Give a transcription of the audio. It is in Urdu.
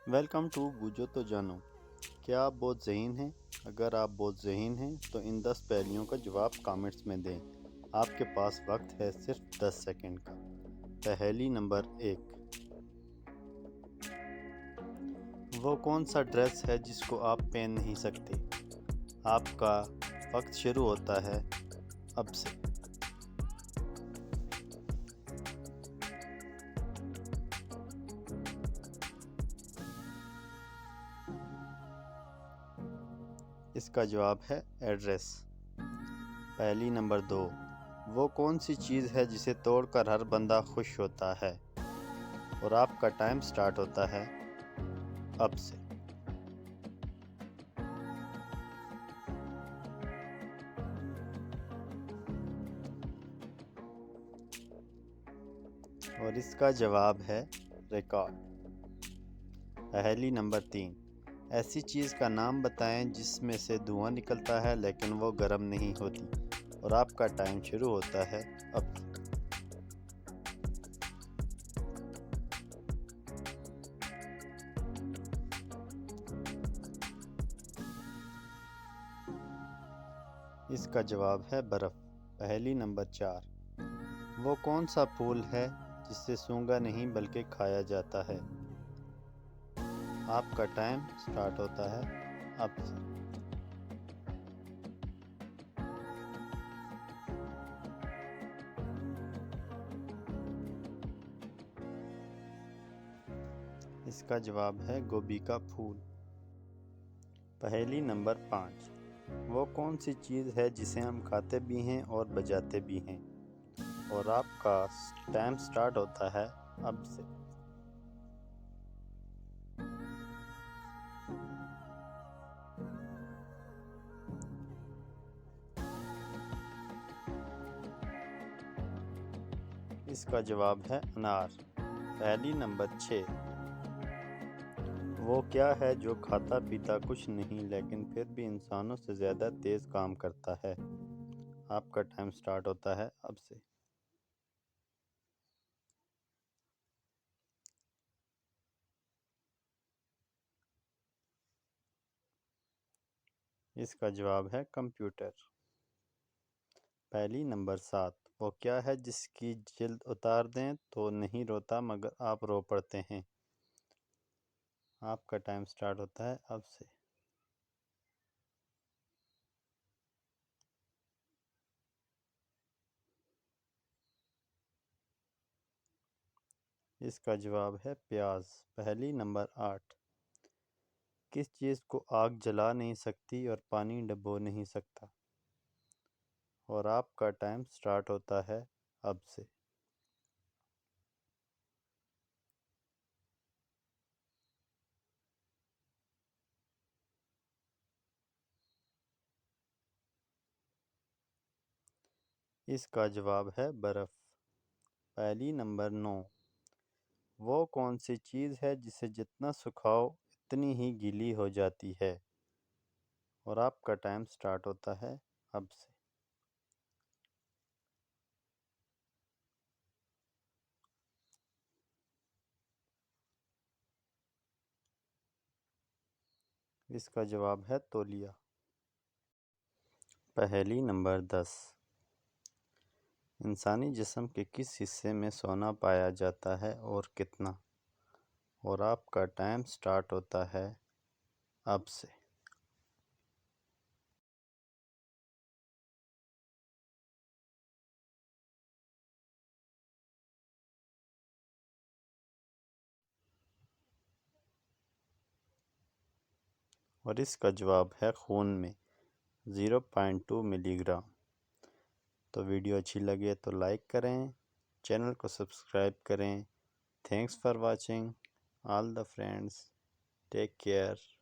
ویلکم ٹو بوجھو تو جانو۔ کیا آپ بہت ذہین ہیں؟ اگر آپ بہت ذہین ہیں تو ان 10 پہلیوں کا جواب کامنٹس میں دیں۔ آپ کے پاس وقت ہے صرف 10 سیکنڈ کا۔ پہیلی نمبر 1، وہ کون سا ڈریس ہے جس کو آپ پہن نہیں سکتے؟ آپ کا وقت شروع ہوتا ہے اب سے۔ اس کا جواب ہے ایڈریس۔ پہلی نمبر 2، وہ کون سی چیز ہے جسے توڑ کر ہر بندہ خوش ہوتا ہے؟ اور آپ کا ٹائم سٹارٹ ہوتا ہے اب سے۔ اور اس کا جواب ہے ریکارڈ۔ پہلی نمبر 3، ایسی چیز کا نام بتائیں جس میں سے دھواں نکلتا ہے لیکن وہ گرم نہیں ہوتی، اور آپ کا ٹائم شروع ہوتا ہے اب۔ اس کا جواب ہے برف۔ پہلی نمبر 4، وہ کون سا پھول ہے جس سے سونگھا نہیں بلکہ کھایا جاتا ہے؟ آپ کا ٹائم سٹارٹ ہوتا ہے اب سے۔ اس کا جواب ہے گوبھی کا پھول۔ پہیلی نمبر 5، وہ کون سی چیز ہے جسے ہم کھاتے بھی ہیں اور بجاتے بھی ہیں؟ اور آپ کا ٹائم سٹارٹ ہوتا ہے اب سے۔ اس کا جواب ہے انار۔ پہلی نمبر 6، وہ کیا ہے جو کھاتا پیتا کچھ نہیں لیکن پھر بھی انسانوں سے زیادہ تیز کام کرتا ہے؟ آپ کا ٹائم سٹارٹ ہوتا ہے اب سے۔ اس کا جواب ہے کمپیوٹر۔ پہلی نمبر 7، وہ کیا ہے جس کی جلد اتار دیں تو نہیں روتا مگر آپ رو پڑتے ہیں؟ آپ کا ٹائم سٹارٹ ہوتا ہے اب سے۔ اس کا جواب ہے پیاز۔ پہلی نمبر 8، کس چیز کو آگ جلا نہیں سکتی اور پانی ڈبو نہیں سکتا؟ اور آپ کا ٹائم سٹارٹ ہوتا ہے اب سے۔ اس کا جواب ہے برف۔ پہلی نمبر 9، وہ کون سی چیز ہے جسے جتنا سکھاؤ اتنی ہی گیلی ہو جاتی ہے؟ اور آپ کا ٹائم سٹارٹ ہوتا ہے اب سے۔ اس کا جواب ہے تولیہ۔ پہیلی نمبر 10، انسانی جسم کے کس حصے میں سونا پایا جاتا ہے اور کتنا؟ اور آپ کا ٹائم سٹارٹ ہوتا ہے اب سے۔ اور اس کا جواب ہے خون میں 0.2 ملی گرام۔ تو ویڈیو اچھی لگے تو لائک کریں، چینل کو سبسکرائب کریں۔ Thanks for watching all the friends, take care.